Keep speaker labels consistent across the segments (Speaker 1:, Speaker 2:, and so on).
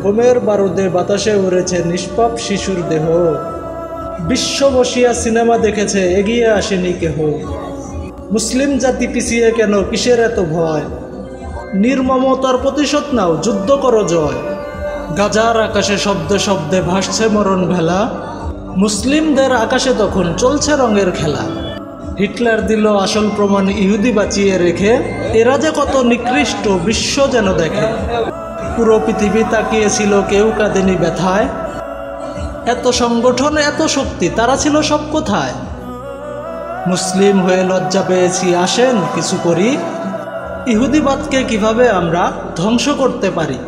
Speaker 1: বোমের বারুদে বাতাসে উড়েছে নিষ্পাপ শিশুর দেহ। বিশ্ব বসিয়া সিনেমা দেখেছে, এগিয়ে আসেনি কেহ। মুসলিম জাতি পিছিয়ে কেন, কিসের এত ভয়? নির্মমতার প্রতিশোধ নাও, যুদ্ধ করো জয়। গাজার আকাশে শব্দে শব্দে ভাসছে মরণ ভেলা। মুসলিমদের আকাশে তখন চলছে রঙের খেলা। হিটলার দিল আসল প্রমাণ ইহুদি বাঁচিয়ে রেখে। এরা যে কত নিকৃষ্ট বিশ্ব যেন দেখে। পুরো পৃথিবী তাকিয়েছিল, কেউ কাঁদেনি ব্যথায়। এত সংগঠন, এত শক্তি, তারা ছিল সব কোথায়? মুসলিম হয়ে লজ্জা পেয়েছি, আসেন কিছু করি। ইহুদিবাদকে কিভাবে আমরা ধ্বংস করতে পারি।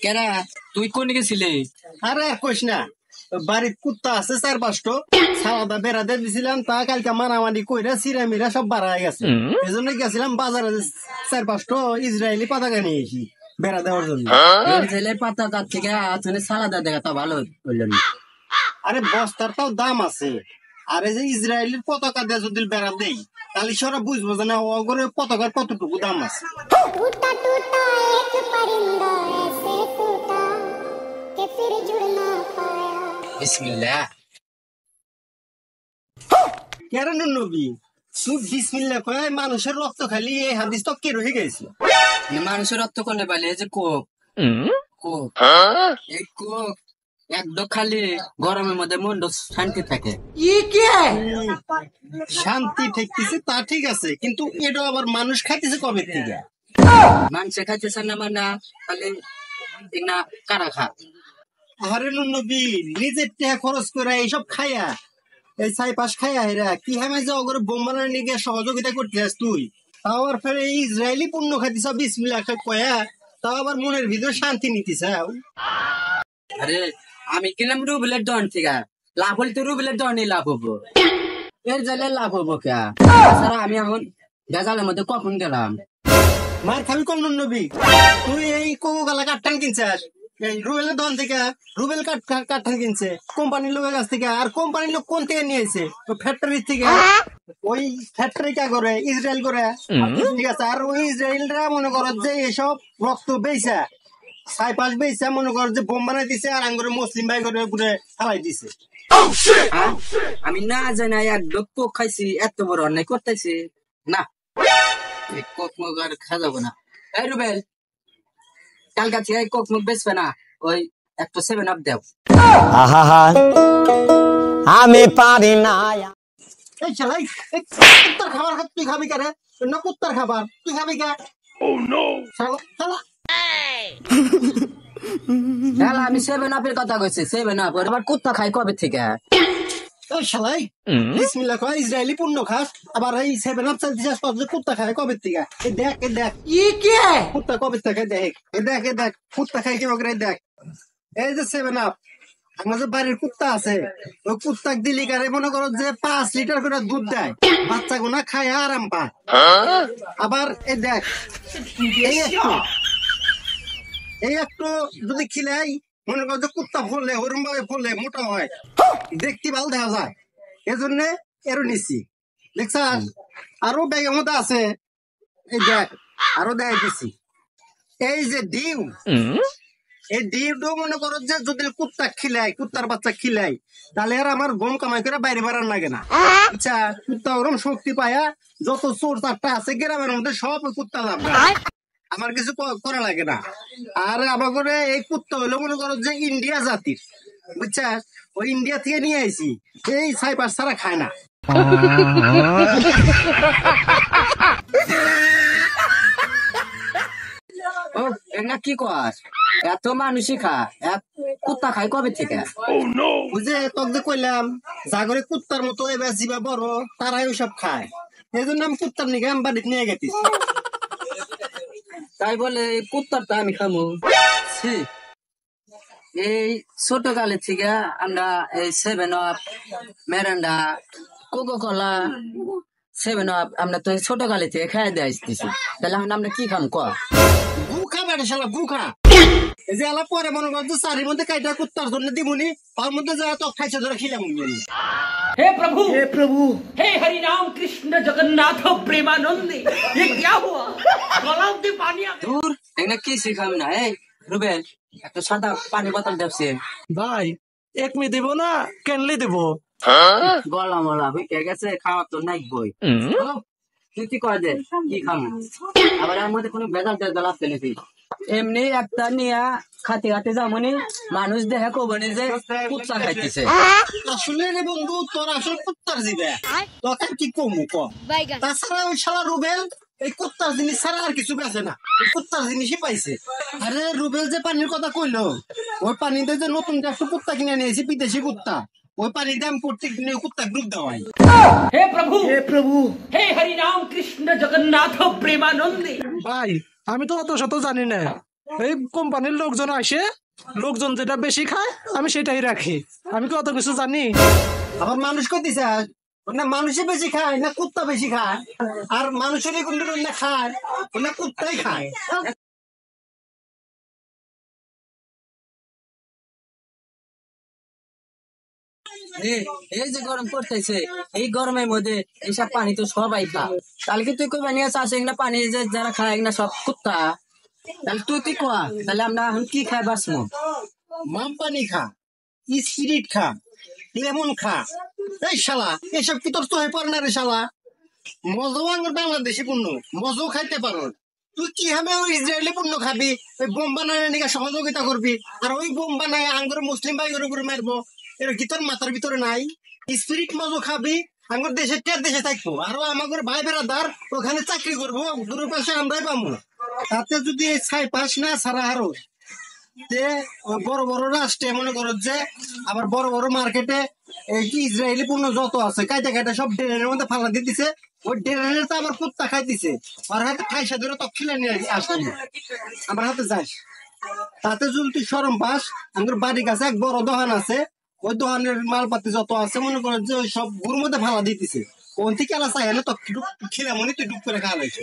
Speaker 2: কেরা তুই কোন গেছিলি?
Speaker 3: আরে কইস না, বাড়ির কুত্তা আছে 4-5টা, সালাদা বেড়াতে দিছিলাম, তা কালকে মারামারি কইরা সিরা মিরা সব বাড়ায় গেছে। এই জন্য গেছিলাম বাজারে 4-5টা ইসরায়েলি পতাকা নিয়ে এসি বেড়া দেওয়ার জন্য।
Speaker 2: পাতা থেকে সালাদা দেখা তা ভালো হইল না।
Speaker 3: আরে বস্তার তাও দাম আছে, আর এই যে ইসরায়েলের পতাকা দিয়ে যদি বেড়া দেই তাহলে সরা বুঝবো যে না ওগরে পতাকার কতটুকু দাম আছে।
Speaker 2: বিসমিল্লাহ।
Speaker 3: কেন নবী তুই বিসমিল্লাহ কয় মানুষের রক্ত খালি এই হাদিস তো কে রয়ে গেছে?
Speaker 2: মানুষের রক্ত কোনে পাইলে যে কোক কোক এই কোক একদম খালি গরমের মধ্যে মন শান্তি থাকে।
Speaker 3: শান্তি ঠেকতেছে তা ঠিক আছে, কিন্তু এটা আবার মানুষ খাইতেছে কবে থেকে?
Speaker 2: মানুষে খাইতেছে না মানে খালি না কারা খা।
Speaker 3: আরে নবী নিজের টাকা খরচ করে এইসব খাইয়া, এই 4-5 খাইয়া হেরা কি হামে যে ওগরে বোম বানানোর নিয়ে সহযোগিতা করতে আস তুই, তাও আবার ফেরে ইসরায়েলি পণ্য খাইতেছ বিসমিল্লাহ কয়া, তাও আবার মনের ভিতরে শান্তি নিতেছ।
Speaker 2: আরে আমি কিনলাম রুবেলের দন থেকে, লাভ হলে তো রুবেলের দনই লাভ হবো, এর জালে লাভ হবো কে? তাছাড়া আমি এখন ভেজালের মধ্যে কখন গেলাম।
Speaker 3: মার খাবি কোন নবী? তুই এই কোকো গালা কাঠটান কিনছিস এই রুবেলের দন থেকে, রুবেল কাঠটান কিনছে কোম্পানির লোকের কাছ থেকে। আর কোম্পানির লোক কোন থেকে নিয়েছে? ফ্যাক্টরি থেকে। ওই ফ্যাক্টরি কা করে ইসরায়েল করে, ঠিক আছে। আর ওই ইসরায়েলরা মনে করো যে এসব রক্ত বেচা 4-5 বেচা মনে করো যে বোম বানাই দিছে, আর আঙ্গুরে মুসলিম ভাই করে ঘুরে ফালাই দিছে।
Speaker 2: আমি না জানি একদম কোক খাইছি, এত বড় অন্যায় করতেছি না। কোক মুখ আর খাওয়া যাবো না। এই রুবেল কালকা থেকে কোক মুখ বেচবে না, ওই একটা 7 আপ দেও।
Speaker 4: আমি পারি না।
Speaker 3: এই শালাই কুত্তার খাবার তুই খাবি কে রে? না কুত্তার খাবার তুই খাবি কে? Oh no! শালা
Speaker 2: আমি 7 আপের কথা কইছি, 7 আপ আবার কুত্তা খাই কবে থেকে?
Speaker 3: এই শালাই বিসমিল্লাহ কয় ইসরায়েলি পণ্য খাস, আবার এই 7 আপ চাল দিছাস কত কুত্তা খায় কবে থেকে? এই দেখ কুত্তা কবে থেকে দেখ, এই দেখ কুত্তা খায় কি বকরে দেখ। এই যে 7 আপ আমার যে বাড়ির কুত্তা আছে, ওই কুত্তা দিলি কারে মনে করো যে 5 লিটার করে দুধ দেয়, বাচ্চা গুনা খায় আরাম পায়। আবার এই দেখ এই একটু যদি খিলাই মনে করো যে কুত্তা ফুললে ওরম ভাবে ফুললে মোটা হয়, দেখতে ভালো দেখা যায়, এজন্য এরও নিচ্ছি। দেখছ আরো ব্যাগের মধ্যে আছে, এই দেখ আরো দেখাই দিচ্ছি। এই যে ডিম, এই ডিমটা মনে করো যে যদি কুত্তা খিলাই, কুত্তার বাচ্চা খিলাই, তাহলে আর আমার গম কামাই করে বাইরে বেড়ার লাগে না। আচ্ছা কুত্তা ওরম শক্তি পায়া যত চোর চারটা আছে গ্রামের মধ্যে সব কুত্তা যাবে, আমার কিছু করা লাগে না। আর আমার করে এই কুত্তা হইলো মনে করো যে ইন্ডিয়া জাতির, বুঝছা, ওই ইন্ডিয়া থেকে নিয়ে আইছি, এই 4-5 ছাড়া খায় না।
Speaker 2: না কি কর এত মানুষই খা, কুত্তা খাই কবে থেকে?
Speaker 3: বুঝে তোকে যে কইলাম জাগরে কুত্তার মতো এবার জিবা বড় তারাই ওইসব খায়, এই জন্য আমি কুত্তার নিকে আমি বাড়িতে নিয়ে গেছি।
Speaker 2: তাই বলে কুত্তারটা আমি খামু? এই ছোট কালের থেকে আমরা এই 7 আপ, মেরান্ডা, কোকো কোলা, 7 আপ আমরা তো ছোট কালে থেকে খাই দিয়ে আসতেছি, তাহলে আমরা কি খাম ক?
Speaker 3: গুখা বেটা শালা গুখা এই যে এলা পরে মনে করছে চারির মধ্যে কাইটা কুত্তার জন্য দিবনি তার মধ্যে যা তো খাইছে ধরে খিলাম
Speaker 5: हे प्रभु हे हरि राम कृष्ण जगन्नाथ प्रेमानंदी ये क्या हुआ गलाव में पानी आ गया
Speaker 2: দূর এখানে কি শিখাম না এই রুবেল একটা সাদা পানি বোতল দেবছে
Speaker 1: ভাই এক মি দেব না কেনলি দেব
Speaker 2: গলা মলা হয়ে গেছে খাওয়া তো নাই বই তুই কি করে দে কি খাম আবার এর মধ্যে কোনো ভেজাল টেজাল আসছে নাকি এমনি একটা নিয়া খাতে খাতে যামনি মানুষ দেখে কবনি যে কুচ্চা খাইতেছে
Speaker 3: আসলে রে বন্ধু তোর আসল কুত্তার জিবে তোকে কি কমু ক তাছাড়া ওই শালা রুবেল এই কুত্তার জিনিস ছাড়া আর কিছু বেছে না এই কুত্তার জিনিসই পাইছে আরে রুবেল যে পানির কথা কইলো ওই পানিতে যে নতুন একটা কুত্তা কিনে নিয়েছি বিদেশি কুত্তা ওই পানিতে আমি প্রত্যেক দিনে কুত্তা গ্রুপ দেওয়াই
Speaker 5: हे प्रभु हे हरि राम कृष्ण जगन्नाथ प्रेमानंदी
Speaker 1: ভাই আমি তো অত শত জানি না এই কোম্পানির লোকজন আসে লোকজন যেটা বেশি খায় আমি সেটাই রাখি আমি কি অত কিছু জানি
Speaker 3: আবার মানুষ কই দিছে না মানুষই বেশি খায় না কুত্তা বেশি খায় আর মানুষেরই কোন না খায় না কুত্তাই খায়
Speaker 2: এই যে গরম পড়তেছে এই গরমের মধ্যে এইসব পানি তো সবাই খা তাহলে কি তুই কই বানিয়ে চাষ এগুলা পানি যে যারা খায় এগুলা সব কুত্তা তাহলে তুই কোয়া তাহলে আমরা এখন কি খাই বাসমু
Speaker 3: মাম পানি খা স্পিরিট খা লেমন খা এই শালা এসব কি তোর চোখে পড়ে না রে শালা মজাও আঙ্গুর বাংলাদেশি পণ্য মজাও খাইতে পারো তুই কি হবে ওই ইসরায়েলি পণ্য খাবি ওই বোম বানায় নাকি সহযোগিতা করবি আর ওই বোম বানায় আঙ্গুর মুসলিম ভাইয়ের উপরে মারবো এটা কি তোর মাথার ভিতরে নাই স্পিরিট মজো খাবি আঙ্গুর দেশে টের দেশে থাকবো আরো আমাদের ভাই বেড়াদার ওখানে চাকরি করবো দূরের পাশে আমরাই পাবো তাতে যদি এই ছাই পাস না ছাড়া আরো তে ওই বড় বড় রাষ্ট্রে মনে করো যে আবার বড় বড় মার্কেটে এই কি ইসরায়েলি পণ্য যত আছে কাইটা কাইটা সব ড্রেনের মধ্যে ফালা দিয়ে দিছে ওই ড্রেনের তো আবার কুত্তা খাইতেছে আর হাতে খাইসা ধরে তো খিলে নিয়ে আসলি আমার হাতে যাস তাতে যদি তুই সরম পাস আমাদের বাড়ির কাছে এক বড় দোকান আছে ওই দোকানের মালপাতি যত আছে মনে করো যে ওই সব গুড় মধ্যে ফালা দিতেছে কোন থেকে আলা চাই না তো খিলে মনে তুই ডুব করে খাওয়া লাগছে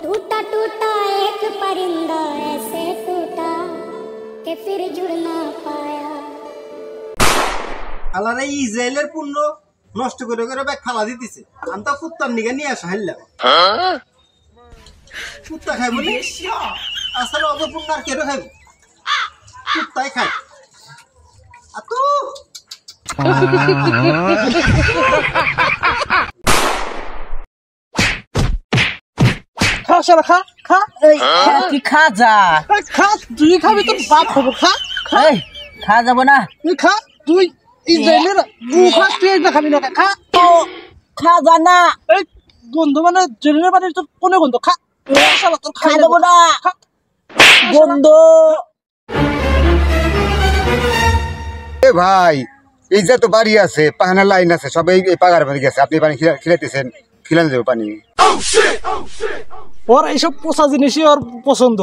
Speaker 6: टूटा टूटा एक परिंदा ऐसे टूटा कि फिर जुड़ ना पाया
Speaker 3: আল্লাহ এই ইসরায়েলের পণ্য নষ্ট করে করে ব্যাগ ফালা দিতেছে আমি তো কুত্তার নিগে নিয়ে আসা হাইলাম কুত্তা খাই বলি আসলে অত পণ্য আর কেন খাইব কুত্তাই খাই আর তো
Speaker 1: খা শালা খা খা
Speaker 2: কি খা যা
Speaker 1: খা তুই খাবি তোর বাপ হবো খা
Speaker 2: এই, খা যাবো না
Speaker 1: তুই খা তুই ইসরায়েলের গু খা তুই এটা খাবি না খা
Speaker 2: খা যা না
Speaker 1: এই গন্ধ মানে জেনের বাড়ির তোর কোনে গন্ধ খা শালা তোর
Speaker 2: খা
Speaker 1: খাই
Speaker 2: দেবো না
Speaker 1: খা
Speaker 2: বন্ধ
Speaker 7: এ ভাই এই যে তো বাড়ি আছে পাহানা লাইন আছে সব এই পাগার বাড়ি গেছে আপনি পানি খিলাইতেছেন খিলান দেবো পানি
Speaker 1: ওর এইসব পচা জিনিসই ওর পছন্দ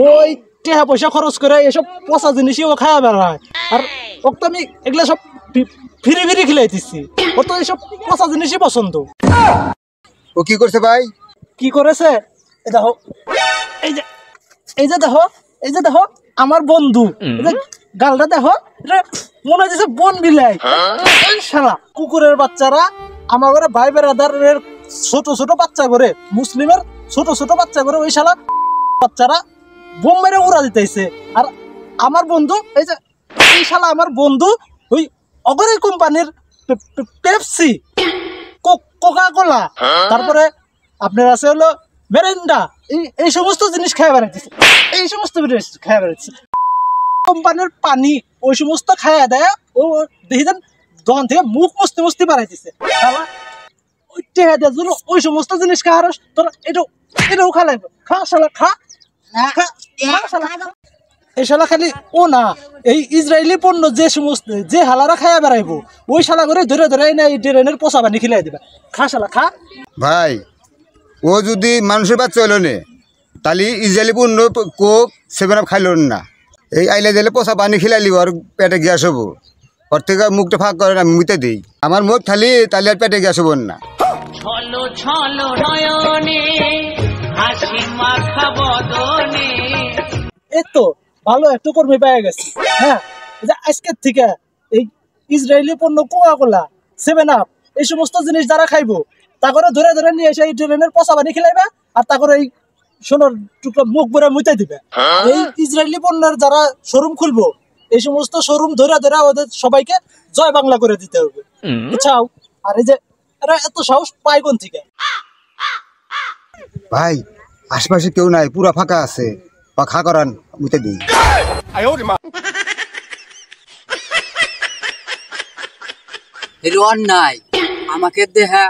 Speaker 1: ওই টাকা পয়সা খরচ করে এইসব পচা জিনিসই ও খাওয়া বেড়ায় আর ওকে তো আমি এগুলা সব ফিরে ফিরে খিলাইতেছি ওর তো এইসব পচা জিনিসই পছন্দ
Speaker 7: ও কি করছে ভাই
Speaker 1: কি করেছে এই দেখো এই যে এই যে দেখো এই যে দেখো আমার বন্ধু এই যে গালটা দেখো এটা মনে হচ্ছে বন বিলাই এই শালা কুকুরের বাচ্চারা আমার ঘরে ভাই বেড়াদারের ছোট ছোট বাচ্চা করে মুসলিমের ছোট ছোট বাচ্চা করে ওই শালা বাচ্চারা বোম মেরে উড়া দিতেছে আর আমার বন্ধু এই যে এই শালা আমার বন্ধু ওই অগরি কোম্পানির পেপসি কোকা কোলা তারপরে আপনার আছে হলো মেরিন্ডা এই সমস্ত জিনিস খাই বেড়াইতেছে এই সমস্ত জিনিস খাই বেড়াইছে কোম্পানির পানি ওই সমস্ত খাইয়া দেয় ও দেখি দেন দোকান থেকে মুখ মস্তি মস্তি বাড়াইতেছে ওই টেহা দেওয়ার জন্য ওই সমস্ত জিনিস খাওয়ার তোর এটাও খা লাগবে খা শালা খা খা শালা এই শালা খালি ও না এই ইসরায়েলি পণ্য যে সমস্ত যে হালারা খাইয়া বেড়াইবো ওই শালা করে ধরে ধরে না এই ড্রেনের পোষা পানি খিলাই দিবা খা শালা খা
Speaker 7: ভাই ও যদি মানুষের বাচ্চা হইল নে তাহলে ইসরায়েলি পণ্য কোক 7 আপ খাইল না এই আইলে দিলে পচা পানি খিলাইলি আর পেটে গ্যাস হবো ওর থেকে মুখটা ফাঁক করে আমি মুতে দিই আমার মুখ খালি তাহলে আর পেটে গ্যাস হবো না
Speaker 5: ছলো ছলো নয়নে হাসি মাখা বদনে।
Speaker 1: এই তো ভালো একটু কর্মী পেয়ে গেছি। হ্যাঁ, এই যে আজকের থেকে এই ইসরায়েলি পণ্য কোকা-কোলা, 7 আপ এই সমস্ত জিনিস যারা খাইবো তা করে ধরে ধরে নিয়ে এসে এই ট্রেনের পচা পানি খিলাইবে আর তা করে এই সোনার টুকরা মুখ ভরে মুইতে দিবে। এই ইসরায়েলি পণ্যের যারা শোরুম খুলবো এই সমস্ত শোরুম ধরে ধরে ওদের সবাইকে জয় বাংলা করে দিতে হবে, বুঝছাও? আর এই যে এরা এত সাহস পায় কোন থেকে?
Speaker 7: ভাই আশেপাশে কেউ নাই, পুরা ফাঁকা আছে, বা খা করান মুতে দিই।
Speaker 2: এর অন্যায় আমাকে দেহা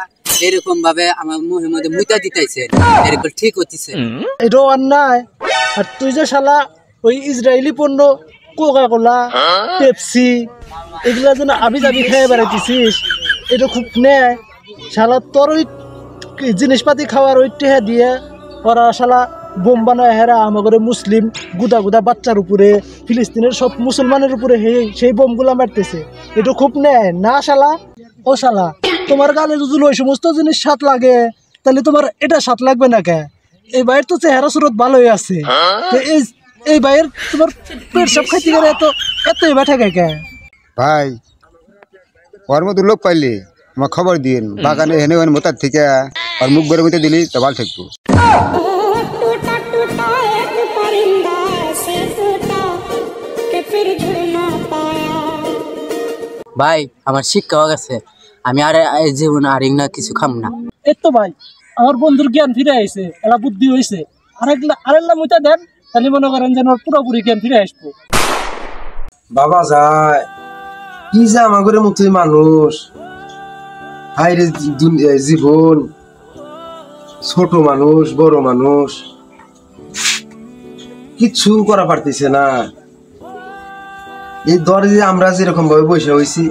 Speaker 2: এরকম ভাবে আমার মুখের মধ্যে মুইতা দিতেছে, এরকম ঠিক হচ্ছে।
Speaker 1: এটাও অন্যায়। আর তুই যে শালা ওই ইসরায়েলি পণ্য কোকা-কোলা, পেপসি এগুলা যেন আবি যাবি খেয়ে বেড়াইতেছিস, এটা খুব ন্যায়। শালা তোর ওই জিনিসপাতি খাওয়ার ওই টেহা দিয়ে ওরা শালা বোম বানায় হেরা আমাদের মুসলিম গুদা গুদা বাচ্চার উপরে, ফিলিস্তিনের সব মুসলমানের উপরে সেই বোমগুলা মারতেছে। এটা খুব ন্যায় না শালা? ও শালা, তোমার গালে যদি ওই সমস্ত জিনিস স্বাদ লাগে তাহলে তোমার এটা স্বাদ লাগবে না কে? এই ভাইয়ের তো চেহারা সুরত ভালোই আছে, তো এই ভাইয়ের তোমার পেট সব খাইতে গেলে এতই ব্যথা কে?
Speaker 7: ভাই ওর মতো লোক পাইলে আমার খবর দিন, বাগানে হেনে হেনে মোতার থেকে আর মুখ ভরে মুতে দিলি তো ভালো থাকবো।
Speaker 6: टूटा टूटा एक परिंदा ऐसे टूटा कि फिर जुड़ ना पाया।
Speaker 2: ভাই আমার শিক্ষা হয়ে গেছে, আমি আর এই জীবন আর না কিছু খাম না।
Speaker 1: এই তো ভাই আমার বন্ধুর জ্ঞান ফিরে আইছে, এলা বুদ্ধি হয়েছে। আরেকলা মুইতা দেন তাহলে মনে করেন যেন পুরোপুরি জ্ঞান ফিরে আসবো।
Speaker 8: বাবা যায় কি যে আমাদের মতোই মানুষ, হাইরে জীবন, ছোট মানুষ বড় মানুষ কিচ্ছু করা পারতেছে না। এই দরে যে আমরা যেরকম ভাবে বসে হয়েছি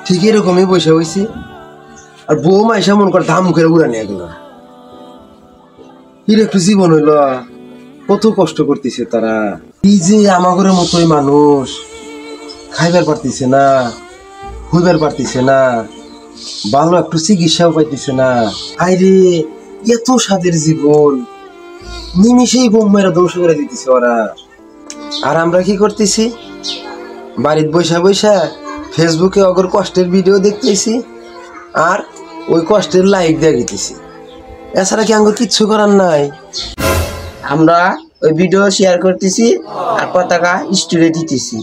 Speaker 8: ঠিক এরকমই বসে হয়েছি, আর বউ মাইসা মন করে ধাম করে উড়া নিয়ে গেল। এর একটু জীবন হইল, কত কষ্ট করতেছে তারা। কি যে আমাদের মতোই মানুষ, খাইবার পারতেছে না, হইবার পারতেছে না, ভালো একটু চিকিৎসাও পাইতেছে না। আইরে এত স্বাদের জীবন নিমিশেই বোম্বাইরা ধ্বংস করে দিতেছে ওরা। আর আমরা কি করতেছি? বাড়িতে বৈশা বৈশা ফেসবুকে অগর কষ্টের ভিডিও দেখতেছি আর ওই কষ্টের লাইক দিয়ে দিতেছি। এছাড়া কি আঙ্গুর কিচ্ছু করার নাই।
Speaker 9: আমরা ওই ভিডিও শেয়ার করতেছি আর পতাকা স্টোরে দিতেছি।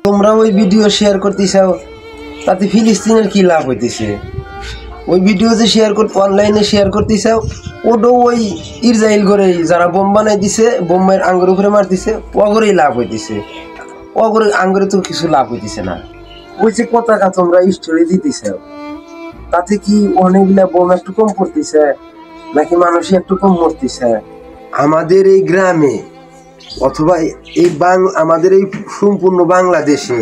Speaker 8: তোমরা ওই ভিডিও শেয়ার করতে চাও, তাতে ফিলিস্তিনের কি লাভ হইতেছে? ওই ভিডিও যে শেয়ার করতে অনলাইনে শেয়ার করতে চাও, ওটাও ওই ইসরায়েল করে যারা বোম বানাই দিছে, বোমের আঙ্গুর উপরে মারতেছে, অগরেই লাভ হইতেছে। অগরে আঙ্গুরে তো কিছু লাভ হইতেছে না। ওই যে পতাকা তোমরা স্টোরি দিতে চাও, তাতে কি অনেকগুলা বোম একটু কম পড়তেছে নাকি মানুষ একটু কম মরতেছে? আমাদের এই গ্রামে অথবা এই আমাদের এই সম্পূর্ণ বাংলাদেশে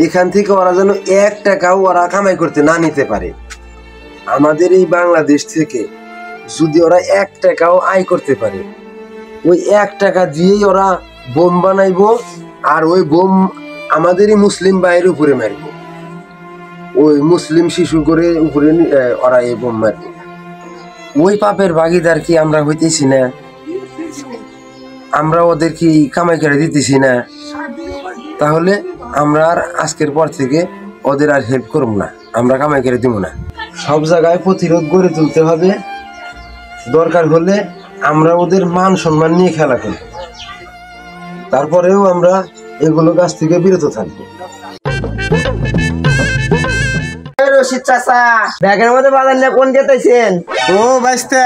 Speaker 8: এখান থেকে ওরা যেন 1 টাকাও ওরা কামাই করতে না নিতে পারে। আমাদের এই বাংলাদেশ থেকে যদি ওরা 1 টাকাও আয় করতে পারে, ওই 1 টাকা দিয়েই ওরা বোম বানাইবো আর ওই বোম আমাদের এই মুসলিম ভাইয়ের উপরে মারবো, ওই মুসলিম শিশু করে উপরে ওরা এই বোম মারবে। ওই পাপের ভাগিদার কি আমরা হইতেছি না? আমরা ওদের কি কামাই করে দিতেছি না? তাহলে আমরা আর আজকের পর থেকে ওদের আর হেল্প করব না, আমরা কামাই করে দিব না। সব জায়গায় প্রতিরোধ গড়ে তুলতে হবে। দরকার হলে আমরা ওদের মান সম্মান নিয়ে খেলা করব, তারপরেও আমরা এগুলো কাছ থেকে বিরত থাকবো।
Speaker 9: রশিদ চাচা, ব্যাগের মধ্যে বাজার নিয়ে কোন যেতেছেন?
Speaker 3: ও বাইস্তা,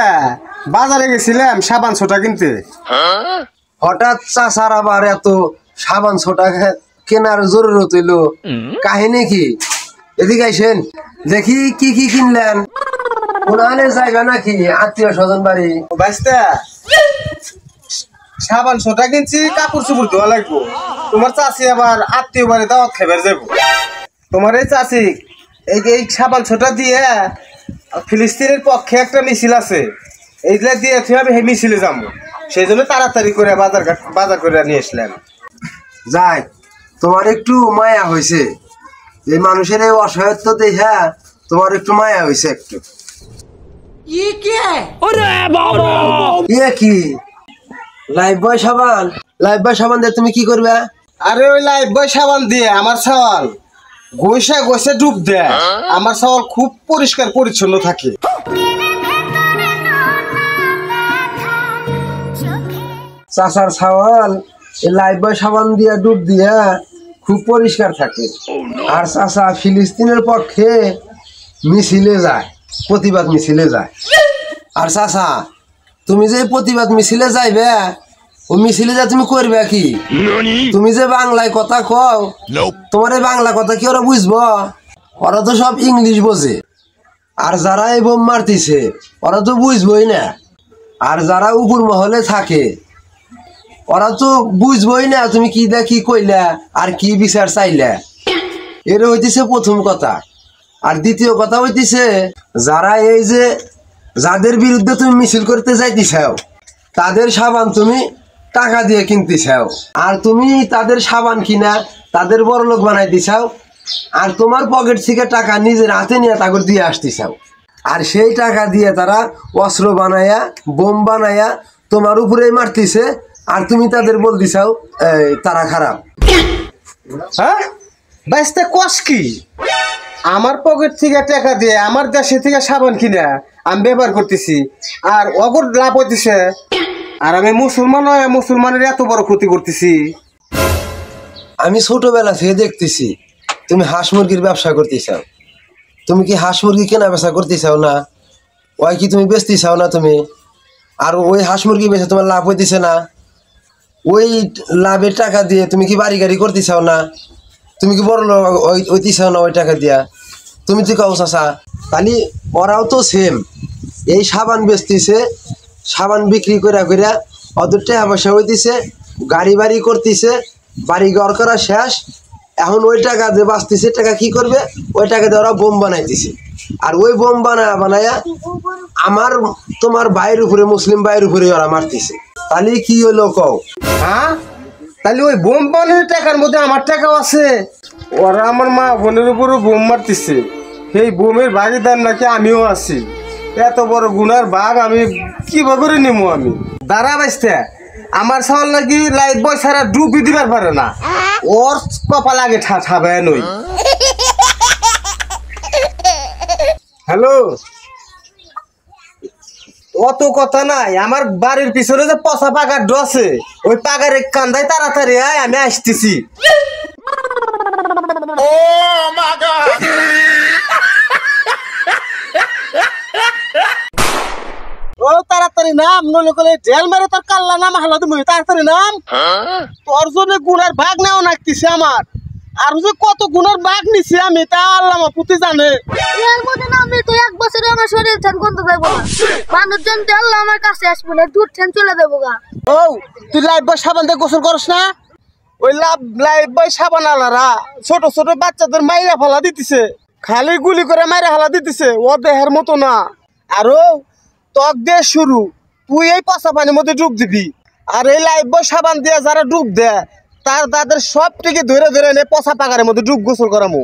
Speaker 3: বাজারে গেছিলাম সাবান ছোটা কিনতে।
Speaker 8: হঠাৎ চাষার আবার এত সাবান ছোটা কেনার জরুরত হইল, কাহিনী কি? এদিকে আইসেন, দেখি কি কি কিনলেন। কোনখানে যাইবা নাকি আত্মীয় স্বজন বাড়ি?
Speaker 3: বাইস্তা, সাবান ছোটা কিনছি, কাপড় চুপড় ধোয়া লাগবো। তোমার চাষি আবার আত্মীয় বাড়ি দাওয়াত খাইবার যাবো। তোমার এই চাষি এই সাবান ছোটা দিয়ে ফিলিস্তিনের পক্ষে একটা মিছিল আছে, এইগুলা দিয়ে আমি সেই মিছিলে যাবো। সেই জন্য তাড়াতাড়ি করে বাজার করে নিয়ে আসলাম।
Speaker 8: যাই, তোমার একটু মায়া হয়েছে, এই মানুষের এই অসহায়ত্ব দেখা তোমার একটু মায়া হয়েছে একটু। ইয়ে কি লাইফ বয় সাবান? লাইফ বয় সাবান দিয়ে তুমি কি করবে?
Speaker 3: আরে ওই লাইফ বয় সাবান দিয়ে আমার সাওয়াল ঘষে ঘষে ডুব দেয়, আমার সাওয়াল খুব পরিষ্কার পরিচ্ছন্ন থাকে।
Speaker 8: চাচার সাওয়াল এই লাইফ বয় সাবান দিয়ে ডুব দিয়া খুব পরিষ্কার থাকে। আর চাচা ফিলিস্তিনের পক্ষে মিছিলে যায়, প্রতিবাদ মিছিলে যায়। আর চাচা তুমি যে প্রতিবাদ মিছিলে যাইবে, ও মিছিলে যা তুমি করবে কি? তুমি যে বাংলায় কথা কও, তোমার এই বাংলা কথা কি ওরা বুঝবো? ওরা তো সব ইংলিশ বোঝে। আর যারা এই বোম মারতিছে ওরা তো বুঝবই না। আর যারা উপর মহলে থাকে ওরা তো বুঝবই না তুমি কি দা কি কইলা আর কি বিচার চাইলা। এর হইতেছে প্রথম কথা। আর দ্বিতীয় কথা হইতেছে, যারা এই যে যাদের বিরুদ্ধে তুমি মিছিল করতে যাইতেছাও তাদের সাবান তুমি টাকা দিয়ে কিনতে চাও, আর তুমি তাদের সাবান কিনা তাদের বড় লোক বানাই দিছাও, আর তোমার পকেট থেকে টাকা নিজের হাতে নিয়ে তাকে দিয়ে আসতে চাও। আর সেই টাকা দিয়ে তারা অস্ত্র বানায়া বোম বানায়া তোমার উপরেই মারতেছে, আর তুমি তাদের বলতে চাও তারা খারাপ।
Speaker 3: হ্যাঁ বাইসতে কস কি? আমার পকেট থেকে টাকা দিয়ে আমার দেশে থেকে সাবান কিনা আমি ব্যবহার করতেছি, আর অগর লাভ হইতেছে, আর আমি মুসলমান হয়ে মুসলমানের এত বড় ক্ষতি করতেছি।
Speaker 8: আমি ছোটবেলা থেকে দেখতেছি তুমি হাঁস মুরগির ব্যবসা করতে চাও। তুমি কি হাঁস মুরগি কেনা বেচা করতে চাও না? ওই কি তুমি বেচতে চাও না তুমি? আর ওই হাঁস মুরগি বেচে তোমার লাভ হইতেছে না? ওই লাভের টাকা দিয়ে তুমি কি বাড়ি গাড়ি করতে চাও না? তুমি কি বড় লোক হইতে চাও না ওই টাকা দিয়া? তুমি তো কাউ চাচা, তাহলে ওরাও তো সেম। এই সাবান বেচতেছে, সাবান বিক্রি করে করে ওদের টাকা পয়সা হইতেছে, গাড়ি বাড়ি করতেছে, বাড়ি ঘর করা শেষ। এখন ওই টাকা যে বাঁচতেছে টাকা কি করবে? ওই টাকা দিয়ে ওরা বোম বানাইতেছে। আর ওই বোম বানায়া আমার তোমার ভাইয়ের উপরে, মুসলিম ভাইয়ের উপরে ওরা মারতেছে। তাহলে কি হলো কও?
Speaker 3: হ্যাঁ তাহলে ওই বোম বানানোর টাকার মধ্যে আমার টাকাও আছে। ওরা আমার মা বোনের উপরও বোম মারতেছে, সেই বোমের ভাগিদার নাকি আমিও আছি। এত বড় গুনার ভাগ আমি কিভাবে করে নিবো? আমি দাঁড়া বাইসতে আমার সাওয়াল নাকি লাইফ বয় ছাড়া ডুবি দিবার পারে না, ওর কপাল আগে ঠাবে নই। হ্যালো, অত কথা নাই, আমার বাড়ির পিছনে যে পচা পাকার আছে ওই পাকারের কান্দায় তাড়াতাড়ি আয়, আমি আসতেছি। ও তাড়াতাড়ি নাম, নইলে করে জেল মেরে তোর কাল্লা নাম হালা তুমি, তাড়াতাড়ি নাম। তোর জন্য গুনার ভাগ নেওয়া নাকতিছে আমার, আর যে কত গুনার ভাগ নিছি আমি তা আল্লাহ পুতি জানে।
Speaker 6: এর মধ্যে না আমি তো এক বছরে আমার শরীর ঠান গন্ধ যাইব না, মানুষজন তো আল্লাহ আমার কাছে আসবে না, দূর ঠান চলে যাবো গা।
Speaker 3: ও তুই লাইফ বয় সাবান দিয়ে গোসল করস না? ওই লাইফ বয় সাবান আলারা ছোট ছোট বাচ্চাদের মাইরা ফেলা দিতেছে, খালি গুলি করে মাইরা ফেলা দিতেছে, ও দেহের মতো না। আরো ত্বক দিয়ে শুরু, তুই এই পচা পানির মধ্যে ডুব দিবি, আর এই লাইফ বয় সাবান দিয়ে যারা ডুব দেয় তাদের সব থেকে ধরে ধরে এনে পচা পাকারের মধ্যে ডুব গোসল করামু।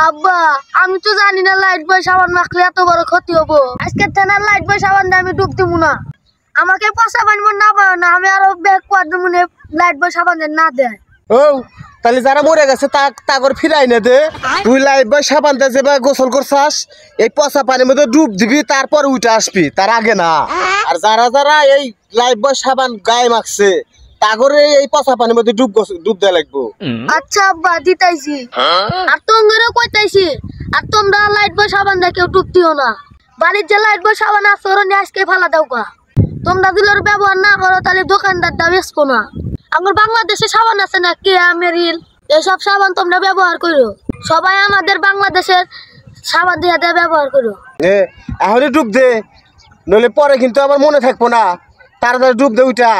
Speaker 6: আব্বা আমি তো জানি না লাইট বয় সাবান মাখলে এত বড় ক্ষতি হবো। আজকে থানার লাইট বয় সাবান দিয়ে আমি ডুব দিব না। আমাকে পচা পানি মন না পায় না, আমি আরো ব্যাগ কোয়াদ মনে লাইট বয় সাবান দিয়ে না দেয়।
Speaker 3: ও তাহলে যারা মরে গেছে তাগর ফিরাই না দে। তুই লাইফ বয় সাবান দিয়ে যে গোসল করছাস এই পচা পানির মধ্যে ডুব দিবি, তারপর উঠে আসবি, তার আগে না। আর যারা যারা এই লাইফ বয় সাবান গায়ে মাখছে তাগরে এই পচা পানির মধ্যে ডুব দেয়া লাগবো।
Speaker 6: আচ্ছা আব্বা দিতাইছি, আর তোমাদেরও কইতাইছি, আর তোমরা লাইট বয় সাবান দিয়ে কেউ ডুব দিও না। বাড়ির যে লাইট বয় সাবান আছে ওরা নিয়ে আজকে ফেলা দাও গা। তোমরা দিলের ব্যবহার না করো তাহলে দোকানদার দাম বেচবো না। আমার বাংলাদেশে সাবান আছে না, কেয়া মেরিল, এসব সাবান তোমরা ব্যবহার করো। সবাই আমাদের বাংলাদেশের সাবান দিয়ে ব্যবহার করো।
Speaker 3: এখনই ডুব দে, নইলে পরে কিন্তু আমার মনে থাকবো না। তাড়াতাড়ি ডুব দে উঠা,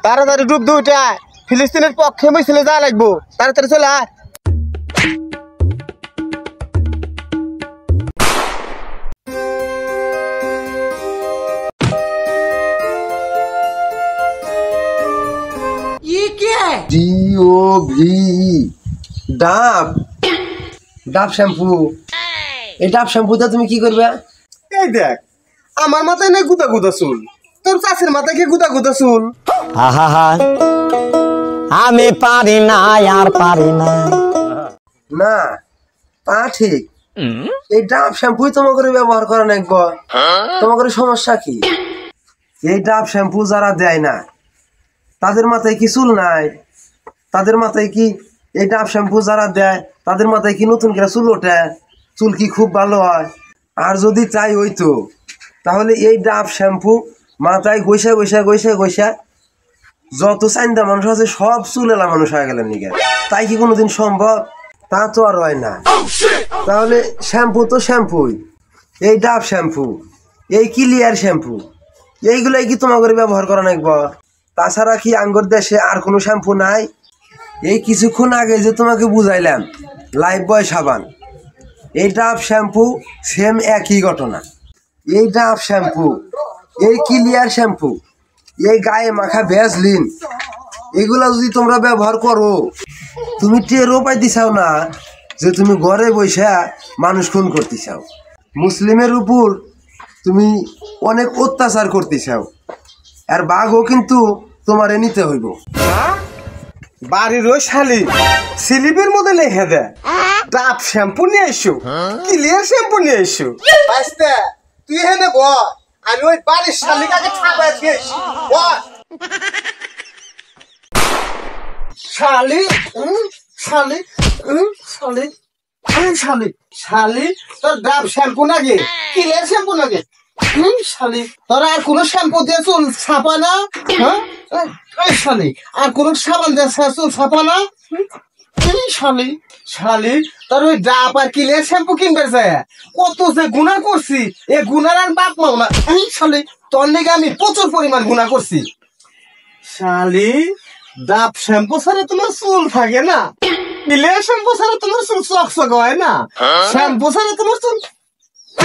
Speaker 3: তাড়াতাড়ি ডুব দে উঠা, ফিলিস্তিনের পক্ষে মিছিলে যা লাগবো, তাড়াতাড়ি চলে আয়।
Speaker 8: DOV ডাব ডাব শ্যাম্পু, এই ডাব শ্যাম্পুতে তুমি কি করবে?
Speaker 3: এই দেখ আমার মাথায় নেই গুদা গুদা চুল, তোর চাষের মাথায় কি গুদা গুদা চুল?
Speaker 4: আহা আমি পারি না আর পারি না।
Speaker 8: না তা ঠিক, এই ডাব শ্যাম্পুই তোমাকে ব্যবহার করা নাকবো। তোমাদের সমস্যা কি? এই ডাব শ্যাম্পু যারা দেয় না তাদের মাথায় কি চুল নাই? তাদের মাথায় কি এই ডাব শ্যাম্পু যারা দেয় তাদের মাথায় কি নতুন করে চুল ওঠে? চুল কি খুব ভালো হয়? আর যদি তাই হইতো তাহলে এই ডাব শ্যাম্পু মাথায় গৈসা গৈসা গৈসা গৈসা যত চাইন্দা মানুষ আছে সব চুলেলা মানুষ হয়ে গেলেন নিকে। তাই কি কোনোদিন সম্ভব? তা তো আর হয় না। তাহলে শ্যাম্পু তো শ্যাম্পুই, এই ডাব শ্যাম্পু, এই ক্লিয়ার শ্যাম্পু, এইগুলাই কি তোমাকে ব্যবহার করা নাকব? তাছাড়া কি আঙ্গুর দেশে আর কোনো শ্যাম্পু নাই? এই কিছুক্ষণ আগে যে তোমাকে বুঝাইলাম লাইফ বয় সাবান, এই ডাব শ্যাম্পু সেম একই ঘটনা। এই ডাব শ্যাম্পু, এই ক্লিয়ার শ্যাম্পু, এই গায়ে মাখা ভ্যাসলিন, এগুলা যদি তোমরা ব্যবহার করো তুমি টেরও পাইতে চাও না যে তুমি ঘরে বসে মানুষ খুন করতে চাও, মুসলিমের উপর তুমি অনেক অত্যাচার করতে চাও, আর বাঘও কিন্তু তোমারে নিতে হইব।
Speaker 3: বাড়ির ওই শালি স্লিপের মধ্যে লেখে দেয় ডাব শ্যাম্পু নিয়ে এসো, ক্লিয়ার শ্যাম্পু নিয়ে এসো। তুই হেনে ব, আমি ওই বাড়ির শালিকাকে ছাপায় দিয়েছি। শালি শালি শালি শালি শালি তোর ডাব শ্যাম্পু নাকি ক্লিয়ার শ্যাম্পু নাকি? শালি তোর আর কোন শ্যাম্পু দিয়ে চুল ছাপা না? হ্যাঁ শালি আর কোন সাবান দিয়ে চুল ছাপা না? শালি শালি তোর ওই ডাব আর ক্লিয়ার শ্যাম্পু কিনবে যে কত যে গুণা করছি, এ গুনার আর বাপ মাও না। শালি তোর নিকে আমি প্রচুর পরিমাণ গুণা করছি। শালি ডাব শ্যাম্পু ছাড়া তোমার চুল থাকে না, ক্লিয়ার শ্যাম্পু ছাড়া তোমার চুল চকচক হয় না, শ্যাম্পু ছাড়া তোমার চুল।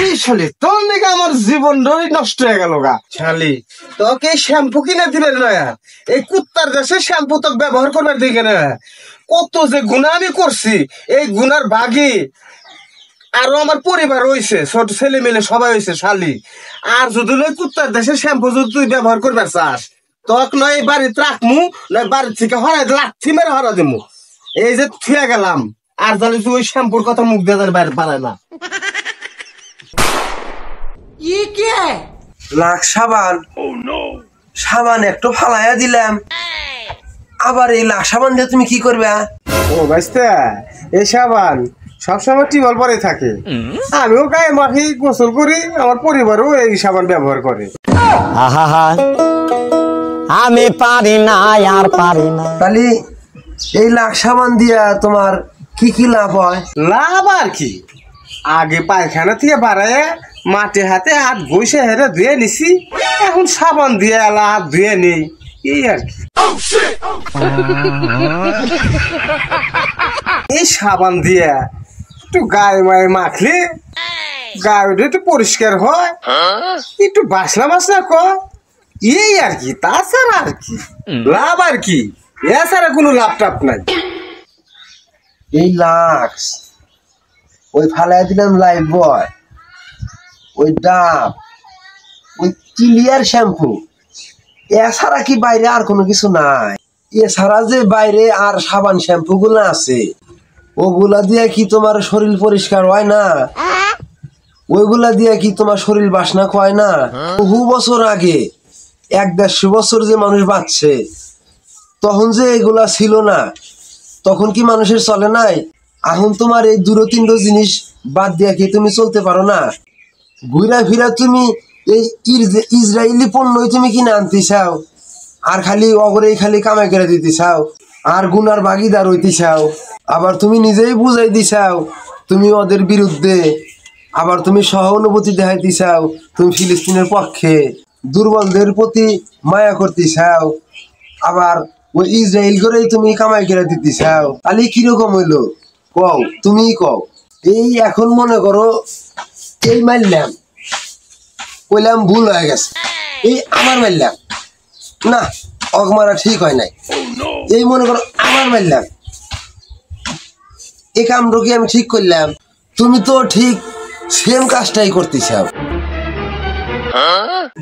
Speaker 3: এই শালি তোর নাকি আমার জীবন নষ্ট হয়ে গেল গা। শালি তোকে শ্যাম্পু কিনে দিবে না, এই কুত্তার দেশে শ্যাম্পু তোকে ব্যবহার করবার দিকে না। কত যে গুণা আমি করছি, এই গুনার ভাগী আরো আমার পরিবার হয়েছে, ছোট ছেলে মেলে সবাই হয়েছে। শালি আর যদি ওই কুত্তার দেশে শ্যাম্পু যদি তুই ব্যবহার করবার চাস, তক নয় বাড়িতে রাখমু, নয় বাড়ির থেকে হরাই লাথি মেরে হরা দিমু। এই যে থুয়ে গেলাম, আর জানি তুই ওই শ্যাম্পুর কথা মুখ দিয়ে বাইরে পারে না।
Speaker 8: লাখ সাবান, সাবান একটু ফালাইয়া দিলাম, আবার এই লাখ সাবান দিয়ে তুমি কি করবে?
Speaker 3: ও বাইস্তা এই সাবান সবসময় টিউবওয়েল পরে থাকে, আমিও গায়ে মাখি গোসল করি, আমার পরিবারও এই সাবান ব্যবহার করে।
Speaker 4: আহা আমি পারি না আর পারি না।
Speaker 8: তাহলে এই লাখ সাবান দিয়া তোমার কি কি লাভ হয়?
Speaker 3: লাভ আর কি, আগে পায়খানা থেকে বাড়ায় মাঠে হাতে হাত বসে হেরে ধুয়ে নিছি, এখন সাবান দিয়ে এলা হাত ধুয়ে নেই, এই আর কি। এই সাবান দিয়ে একটু গায়ে মায়ে মাখলে গায়ে একটু পরিষ্কার হয়, একটু বাসনা বাসনা কর, এই আর কি। তাছাড়া আর কি লাভ আর কি, এছাড়া কোনো লাভ টাপ নাই।
Speaker 8: এই লাক্স, ওই ফালাই দিলাম লাইফ বয়, ওই ডাব, ওই ক্লিয়ার শ্যাম্পু, এছাড়া কি বাইরে আর কোনো কিছু নাই? এছাড়া যে বাইরে আর সাবান শ্যাম্পু গুলা আছে ওগুলা দিয়ে কি তোমার শরীর পরিষ্কার হয় না? ওইগুলা দিয়ে কি তোমার শরীর বাসনা হয় না? বহু বছর আগে 150 বছর যে মানুষ বাঁচছে তখন যে এগুলা ছিল না, তখন কি মানুষের চলে নাই? এখন তোমার এই দুটো তিনটো জিনিস বাদ দিয়া কি তুমি চলতে পারো না? ঘুরা ফিরা তুমি এই ইসরায়েলি পণ্যই তুমি কিনে আনতে চাও, আর খালি অগরেই খালি কামাই করে দিতে চাও, আর গুনার ভাগিদার হইতে চাও, আবার তুমি নিজেই বুঝাই দিছাও তুমি ওদের বিরুদ্ধে, আবার তুমি সহানুভূতি দেখাইতে চাও তুমি ফিলিস্তিনের পক্ষে, দুর্বলদের প্রতি মায়া করতে চাও, আবার ওই ইসরায়েল করেই তুমি কামাই করে দিতে চাও। তাহলে কিরকম হইলো কও, তুমি কও। এই এখন মনে করো এই মারলাম, কইলাম ভুল হয়ে গেছে, এই আমার মারলাম না, অগমারা ঠিক হয় নাই, এই মনে করো আমার মারলাম, এই কামটা কি আমি ঠিক করলাম? তুমি তো ঠিক সেম কাজটাই করতে চাও।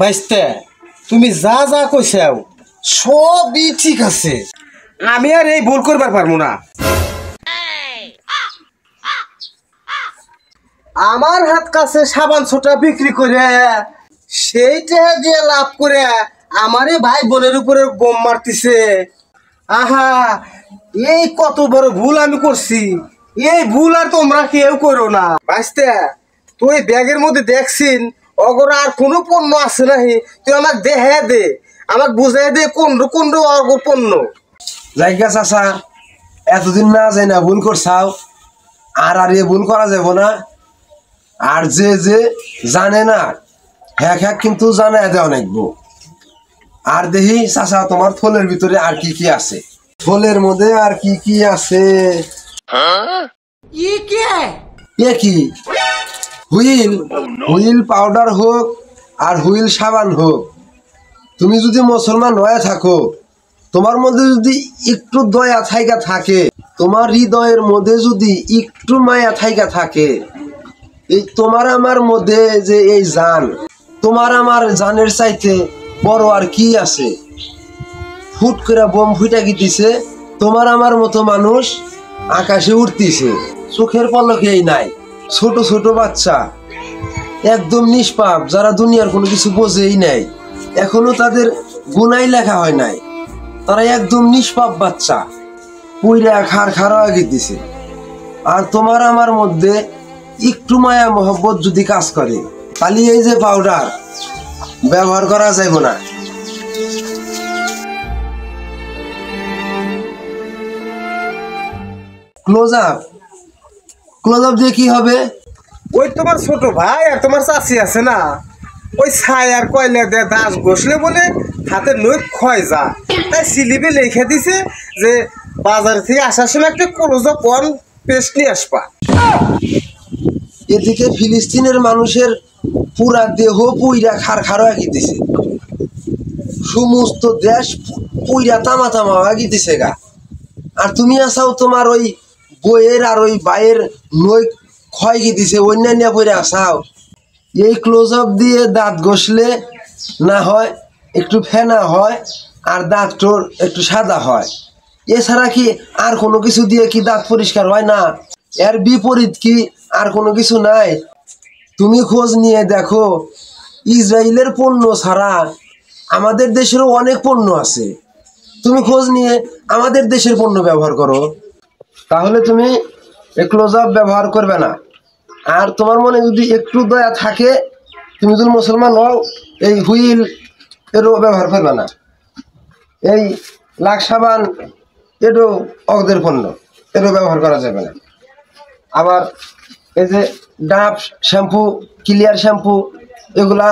Speaker 3: বাইস্তে তুমি যা যা কইছাও সবই ঠিক আছে, আমি আর এই ভুল করবার পারবো না। আমার হাত কাছে সাবান ছোটা বিক্রি করে সেইটা দিয়ে লাভ করে আমারে ভাই বোনের উপরে বোম মারতিছে। আহা, এই কত বড় ভুল আমি করছি, এই ভুল আর তোমরা কেউ করো না। বাইস্তে তুই ব্যাগের মধ্যে দেখছিন অগর আর কোনো পণ্য আছে নাহি, তুই আমাকে দেহে দে, আমাকে বুঝাই দে কোন কোন অগর পণ্য।
Speaker 8: জায়গা চাচা, এতদিন না যাই না ভুল করছাও, আর আর এ ভুল করা যাব না। আর যে যে জানে না হ্যাঁ হ্যাঁ কিন্তু জানা দেওয়া নাকবো। আর দেখি চাচা তোমার থলের ভিতরে আর কি কি আছে, থলের মধ্যে আর কি কি আছে। এ কি হুইল, হুইল পাউডার হোক আর হুইল সাবান হোক, তুমি যদি মুসলমান হয়ে থাকো, তোমার মধ্যে যদি একটু দয়া থাইকা থাকে, তোমার হৃদয়ের মধ্যে যদি একটু মায়া থাইকা থাকে, এই তোমার আমার মধ্যে যে এই জান, তোমার আমার জানের চাইতে বড় আর কি আছে? ফুট করে বোম ফুটা গিতেছে, তোমার আমার মতো মানুষ আকাশে উঠতেছে, চোখের পলকেই নাই। ছোট ছোট বাচ্চা একদম নিষ্পাপ, যারা দুনিয়ার কোনো কিছু বোঝেই নাই, এখনো তাদের গুনাই লেখা হয় নাই, তারা একদম নিষ্পাপ বাচ্চা পুইরা খার খার হয়ে গিতেছে। আর তোমার আমার মধ্যে একটু মায়া মহব্বত যদি কাজ করে, তাহলে এই যে পাউডার ব্যবহার করা যাইব না। ক্লোজ আপ, ক্লোজ আপ দিয়ে কি হবে?
Speaker 3: ওই তোমার ছোট ভাই আর তোমার চাচি আছে না, ওই ছাই আর কয়লা দিয়ে দাস ঘষলে বলে হাতে নই ক্ষয় যা, তাই স্লিপে লিখে দিছে যে বাজার থেকে আসার সময় একটা ক্লোজ আপ ওয়ান পেস্ট নিয়ে আসবা।
Speaker 8: এদিকে ফিলিস্তিনের মানুষের পুরা দেহ পুইরা খার খার হয়ে গিয়েছে, সমস্ত দেশ পুইরা তামা তামা হয়ে গিয়েছে গা। আর তুমি আসাও তোমার ওই বইয়ের আর ওই বাইয়ের নই ক্ষয় গিয়েছে, অন্যান্য পইরা আসাও। এই ক্লোজ আপ দিয়ে দাঁত ঘষলে না হয় একটু ফেনা হয়, আর দাঁতটোর একটু সাদা হয়, এছাড়া কি আর কোনো কিছু দিয়ে কি দাঁত পরিষ্কার হয় না? এর বিপরীত কি আর কোনো কিছু নাই? তুমি খোঁজ নিয়ে দেখো, ইসরায়েলের পণ্য ছাড়া আমাদের দেশেরও অনেক পণ্য আছে, তুমি খোঁজ নিয়ে আমাদের দেশের পণ্য ব্যবহার করো, তাহলে তুমি ক্লোজ আপ ব্যবহার করবে না। আর তোমার মনে যদি একটু দয়া থাকে, তুমি যদি মুসলমান হও, এই হুইল এরও ব্যবহার করবে না। এই লাক্স সাবান এটাও অগদের পণ্য, এটাও ব্যবহার করা যাবে না। আবার এই যে ডাব শ্যাম্পু, ক্লিয়ার শ্যাম্পু, এগুলা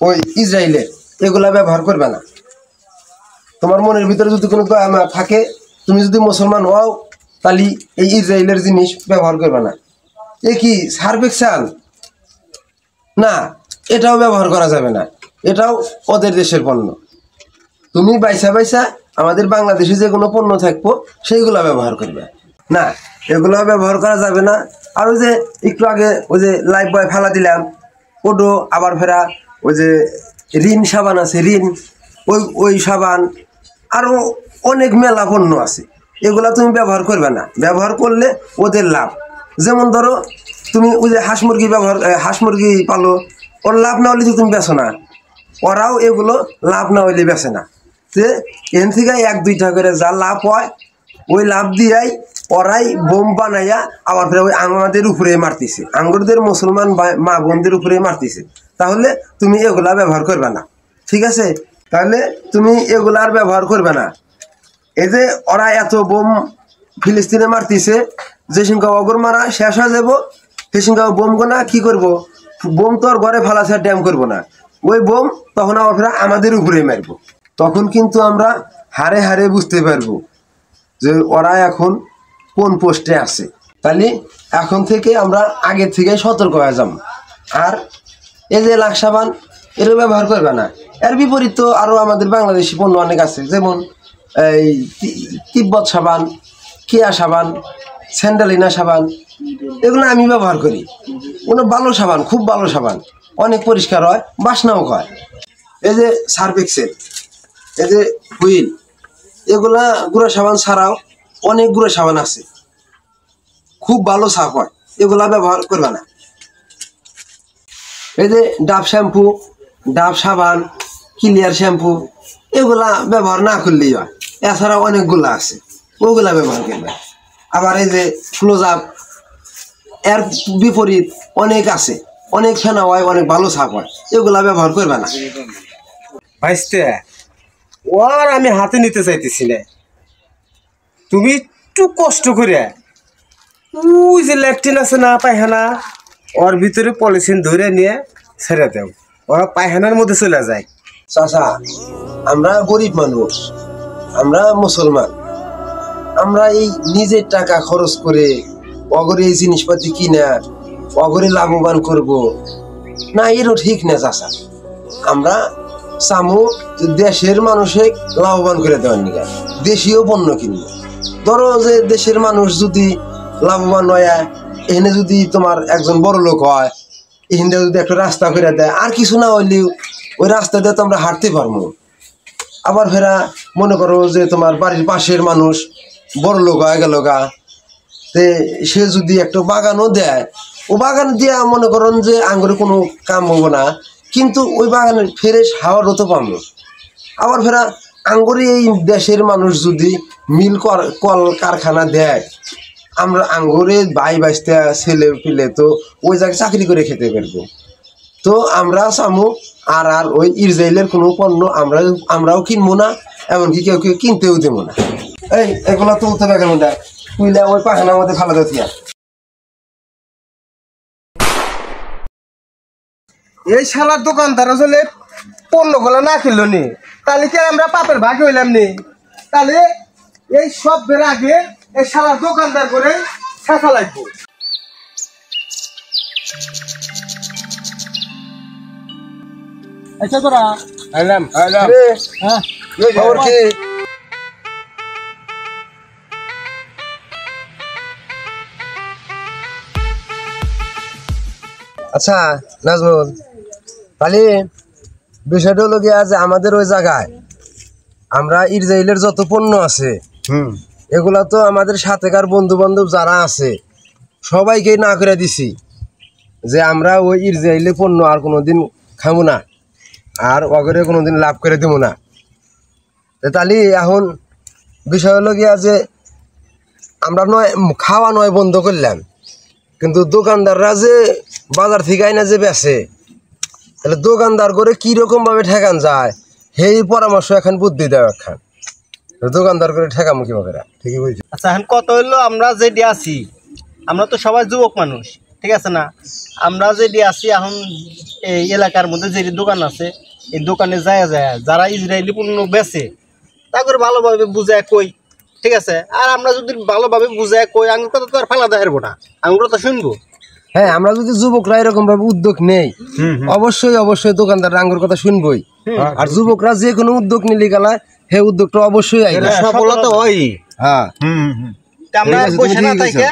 Speaker 8: ওই ইসরায়েলের, এগুলা ব্যবহার করবে না। তোমার মনের ভিতরে যদি কোনো দয়া থাকে, তুমি যদি মুসলমান হও, তাহলে এই ইসরায়েলের জিনিস ব্যবহার করবে না। এ কি সার্ফেক্সাল না, এটাও ব্যবহার করা যাবে না, এটাও ওদের দেশের পণ্য। তুমি বাইসা বাইসা আমাদের বাংলাদেশে যে কোনো পণ্য থাকবো সেইগুলো ব্যবহার করবে না, এগুলো ব্যবহার করা যাবে না। আর ওই যে একটু আগে ওই যে লাইফ বয় ফেলা দিলাম, ওডো আবার ফেরা ওই যে রিন সাবান আছে, রিন ওই সাবান, আরও অনেক মেলা পণ্য আছে, এগুলা তুমি ব্যবহার করবে না। ব্যবহার করলে ওদের লাভ। যেমন ধরো তুমি ওই যে হাঁস মুরগি পালো, ওর লাভ না হলে তো তুমি বেছো না, ওরাও এগুলো লাভ না হইলে বেছে না। যে এখান থেকে 1-2টা করে যা লাভ হয়, ওই লাভ দিয়াই ওরাই বোম বানাইয়া আবার ফের ওই আমাদের উপরে মারতেছে, আঙ্গুরদের মুসলমান মা বোনদের উপরে মারতেছে। তাহলে তুমি এগুলা ব্যবহার করবে না, ঠিক আছে? তাহলে তুমি এগুলা আর ব্যবহার করবে না। এই যে ওরা এত বোম ফিলিস্তিনে মারতেছে, যে সংখ্যা অগর মারা শেষ হয়ে যাব, সে সংখ্যা বোম গোনা কি করবো? বোম তো আর ঘরে ফালাছে ড্যাম করবো না, ওই বোম তখন আবার ফেরা আমাদের উপরে মারবো। তখন কিন্তু আমরা হারে হারে বুঝতে পারবো যে ওরা এখন কোন পোস্টে আছে। তাহলে এখন থেকে আমরা আগের থেকে সতর্ক হয়ে যাব। আর এই যে লাক্স সাবান, এর ব্যবহার করবে না। এর বিপরীত তো আরও আমাদের বাংলাদেশি পণ্য অনেক আছে, যেমন এই তিব্বত সাবান, কেয়া সাবান, স্যান্ডালিনা সাবান, এগুলো আমি ব্যবহার করি। কোনো ভালো সাবান, খুব ভালো সাবান, অনেক পরিষ্কার হয়, বাসনাও হয়। এই যে সার্ফ এক্সেল, এই যে হুইল, এগুলা গুঁড়া সাবান ছাড়াও অনেক গুঁড়া সাবান আছে, খুব ভালো সাফ হয়, এগুলা ব্যবহার করবে না। এই যে ডাব শ্যাম্পু, ডাব সাবান, ক্লিয়ার শ্যাম্পু, এগুলা ব্যবহার না করলেই হয়। এছাড়াও অনেকগুলো আছে, ওগুলা ব্যবহার করবে। আবার এই যে ক্লোজ আপ, এর বিপরীত অনেক আছে, অনেক ফেনা হয়, অনেক ভালো সাফ হয়, এগুলা ব্যবহার করবে না।
Speaker 10: ভাইস্তে ওর আমি হাতে নিতে চাইতেছি না, তুমি একটু কষ্ট করে ওই যে ল্যাট্রিন আছে না, পায়খানা, ওর ভিতরে পলিথিন ধরে নিয়ে ছেড়ে দেও, ওরা পায়খানার মধ্যে চলে যায়।
Speaker 8: চাচা, আমরা গরিব মানুষ, আমরা মুসলমান, আমরা এই নিজের টাকা খরচ করে অগরে এই জিনিসপাতি কিনা অগরে লাভবান করব না, এরও ঠিক না চাচা। আমরা চামু দেশের মানুষকে লাভবান করে দেওয়ার নিকা, দেশীয় পণ্য কিনবো। ধরো যে দেশের মানুষ যদি লাভবান হয়, এখানে যদি তোমার একজন বড় লোক হয়, এখানে যদি একটা রাস্তা করে দেয়, আর কিছু না হইলেও ওই রাস্তা দিয়ে তো আমরা হাঁটতে পারবো। আবার ফেরা মনে করো যে তোমার বাড়ির পাশের মানুষ বড় লোক হয়ে গেল গা, সে যদি একটা বাগানও দেয়, ও বাগান দিয়া মনে করেন যে আঙ্গুরে কোনো কাম হবো না, কিন্তু ওই বাগানের ফ্রেশ হাওয়ারও তো পাবো। আবার ফেরা আঙ্গুরে এই দেশের মানুষ যদি মিল কল কারখানা দেয়, আমরা আঙ্গুরে বাইতে ছেলে পিলে তো ওই জায়গায় চাকরি করে খেতে পারবো। তো আমরা চামু আর ওই ইসরায়েলের কোনো পণ্য আমরাও কিনবো না, এমনকি কেউ কেউ কিনতেও দেবো না। এই এগুলো তুলতে হবে কেমন দেয়, তুইলে ওই পাখানার মধ্যে ফেলা দেয়।
Speaker 10: এই শালার দোকানদার আসলে পণ্যগুলো না কিনলো নি, তাহলে কি আমরা পাপের ভাগ হইলাম নি? তাহলে এই সব বের আগে এই শালার দোকানদার করে শেখা লাগবো।
Speaker 1: আচ্ছা তোরা
Speaker 10: আইলাম
Speaker 1: হ্যাঁ
Speaker 8: খবর কি? আচ্ছা নাজমুল, তাহলে বিষয়টা হলো গিয়া যে আমাদের ওই জায়গায় আমরা ইসরায়েলের যত পণ্য আছে, এগুলা তো আমাদের সাথেকার বন্ধু বান্ধব যারা আছে সবাইকে না করে দিছি যে আমরা ওই ইসরায়েলের পণ্য আর কোনোদিন খাবো না, আর অগরে কোনোদিন লাভ করে দেবো না। তাহলে এখন বিষয় হলো গিয়া যে আমরা নয় খাওয়া নয় বন্ধ করলাম, কিন্তু দোকানদাররা যে বাজার থেকে আইনা যে বেচে, তাহলে দোকানদার করে কীরকম ভাবে ঠেকান যায় সেই পরামর্শ এখন বুদ্ধি দেওয়া খান। দোকানদার করে ঠেকামো কিভাবে? ঠিকই বলছি।
Speaker 1: আচ্ছা এখন কত হইলো, আমরা যেটি আছি, আমরা তো সবাই যুবক মানুষ, ঠিক আছে না? আমরা যেটি আছি এখন এই এলাকার মধ্যে যেটি দোকান আছে, এই দোকানে যায় যারা ইসরায়েলি পণ্য বেচে তা করে ভালোভাবে বুঝায় কই, ঠিক আছে? আর আমরা যদি ভালোভাবে বুঝায় কই, আঙুর কথা তো আর ফেলা দেখাবো না, আঙুর কথা শুনবো।
Speaker 8: হ্যাঁ, আমরা যদি যুবকরা এরকম ভাবে উদ্যোগ নেই, অবশ্যই দোকানদার আঙ্গুর কথা শুনবই। আর যুবকরা যে কোনো উদ্যোগ নিলে গেলা সেই উদ্যোগটা অবশ্যই আইবে,
Speaker 1: সফলতা হয়।
Speaker 8: হ্যাঁ,
Speaker 1: আমরা বসে না থেকে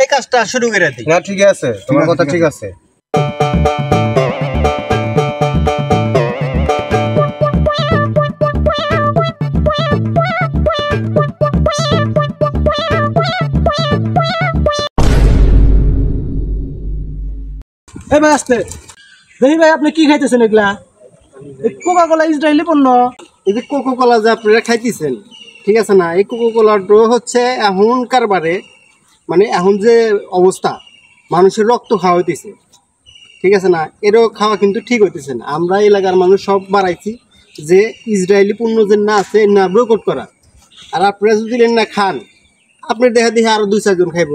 Speaker 1: এই কাজটা শুরু করে দিই।
Speaker 10: না ঠিক আছে, তোমার কথা ঠিক আছে।
Speaker 1: এই ভাই আসতে দেখি ভাই, আপনি কি খাইতেছেন এগুলা? কোকা কোলা ইসরায়েলি পণ্য। এই যে কোকা কোলা যে আপনারা খাইতেছেন, ঠিক আছে না, এই কোকা কোলাটা হচ্ছে এখনকার বারে, মানে এখন যে অবস্থা মানুষের রক্ত খাওয়া হইতেছে, ঠিক আছে না, এরও খাওয়া কিন্তু ঠিক হইতেছে না। আমরা এলাকার মানুষ সব বাড়াইছি যে ইসরায়েলি পণ্য যে না আছে না বয়কট করা। আর আপনারা যদি না খান, আপনি দেখা দেখে আরো 2-4 জন খাইব,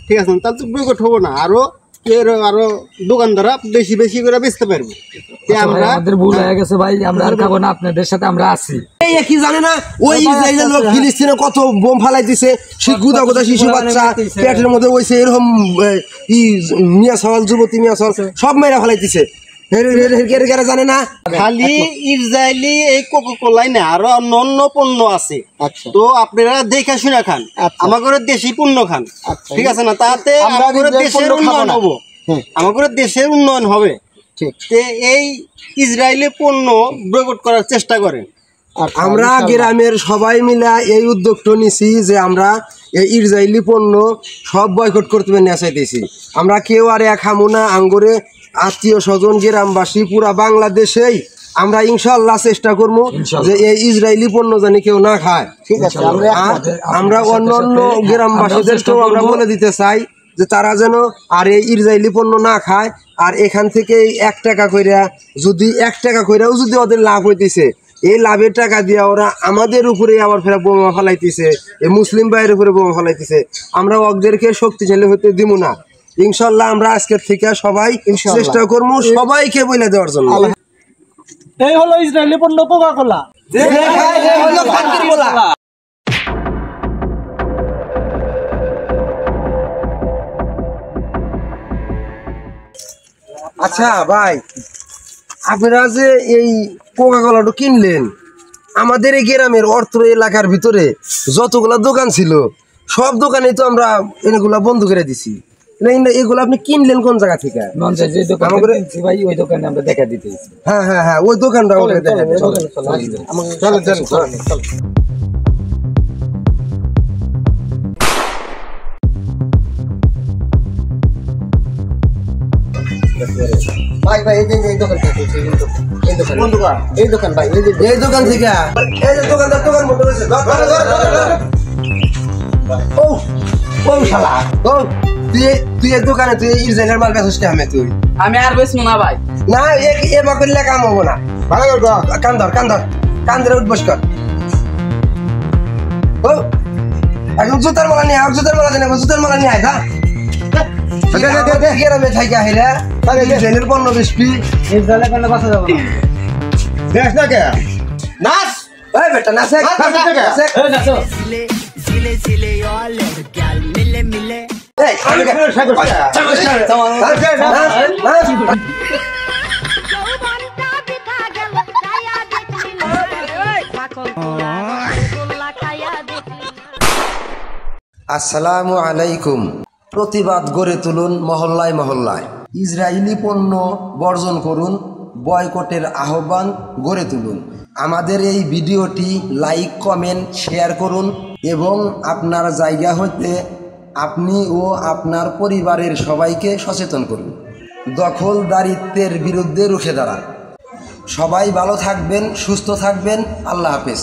Speaker 1: ঠিক আছে, তাহলে তো বয়কট হবো না, আরো দোকানদাররা বেশি বেশি করে বেচতে পারবো।
Speaker 5: আমাদের ভুল হয়ে গেছে ভাই, আমরা আর খাবো না, আপনাদের সাথে আমরা আছি।
Speaker 8: এই কি জানে না, ওই ইসরায়েলের লোক ফিলিস্তিনে কত বোম ফালাই দিছে, গুদা গুদা শিশু বাচ্চা পেটের মধ্যে হইছে, এরকম মিয়া সওয়াল যুবতী মিয়া সওয়াল সব মেয়েরা ফালাই দিছে। জানে না
Speaker 3: খালি ইসরায়েলি এই কোকো কোলাই না আরো অন্য পণ্য আছে। তো আপনারা দেখে শুনে খান, আমাদের দেশি পণ্য খান, ঠিক আছে না? তাতে আমাদের দেশের উন্নয়ন হবো, আমাদের দেশের উন্নয়ন হবে। এই ইসরায়েলি পণ্য বয়কট করার চেষ্টা করেন।
Speaker 8: আমরা গ্রামের সবাই মিলে এই উদ্যোগটা নিছি যে আমরা এই ইসরায়েলি পণ্য সব বয়কট করতে নিয়ে চাইতেছি। আমরা কেউ আর এক হামু না, আঙ্গুরে আত্মীয় স্বজন গ্রামবাসী পুরা বাংলাদেশেই আমরা ইনশাআল্লাহ চেষ্টা করবো যে এই ইসরায়েলি পণ্য জানি কেউ না খায়। ঠিক আছে, আমরা অন্য গ্রামবাসীদেরকেও আমরা বলে দিতে চাই যে তারা যেন আর এই ইসরায়েলি পণ্য না খায়। আর এখান থেকে 1 টাকা কইরা যদি 1 টাকা কইরাও যদি ওদের লাভ হইতেছে, এই লাভের টাকা দিয়ে ওরা আমাদের উপরে আবার ফেরা বোমা ফেলাইতেছে, এই মুসলিম ভাইয়ের উপরে বোমা ফেলাইতেছে। আমরা ওদেরকে শক্তিশালী হতে দিব না। ইনশাল্লাহ আমরা আজকের থেকে সবাই চেষ্টা করবো সবাইকে বলে দেওয়ার জন্য।
Speaker 1: এই হলো ইসরায়েলি পণ্য কোকা-কোলা।
Speaker 8: আচ্ছা ভাই, আপনারা যে এই কোকা-কোলাটা কিনলেন, আমাদের এই গ্রামের অর্থ এলাকার ভিতরে যতগুলা দোকান ছিল সব দোকানে তো আমরা এগুলা বন্ধ করে দিছি। এগুলো আপনি কিনলেন কোন জায়গা থেকে? হ্যাঁ হ্যাঁ হ্যাঁ, ওই দোকানটা
Speaker 3: ভাই ভাই এই দোকান থেকে এই দোকান ভাই
Speaker 8: এই দোকান থেকে এই যে দোকানদার দোকান বন্ধ হয়েছে। ও ও শালা, ও তুই এই দোকানে তুই ইসরায়েলের মাল বেচছিস কে?
Speaker 2: আমি আর বেচবো না ভাই।
Speaker 8: না এবার করলে কাম হবো না। ভালো কান ধর উঠবস কর। ও এখন জুতার মালা নিয়ে জুতার মালা নিয়ে আয়। গ্রামে থাকি আহিরা ইসরায়েলের পণ্য বেশি ইসরায়েলের পণ্য কথা যাবো না।
Speaker 3: দেখ না কে নাচ
Speaker 8: এই বেটা নাচে আসসালামু আলাইকুম। প্রতিবাদ গড়ে তুলুন মহল্লায় মহল্লায়, ইসরায়েলি পণ্য বর্জন করুন, বয়কটের আহ্বান গড়ে তুলুন। আমাদের এই ভিডিওটি লাইক কমেন্ট শেয়ার করুন এবং আপনার জায়গা হইতে আপনি ও আপনার পরিবারের সবাইকে সচেতন করুন। দখলদারিত্বের বিরুদ্ধে রুখে দাঁড়ান। সবাই ভালো থাকবেন, সুস্থ থাকবেন। আল্লাহ হাফেজ।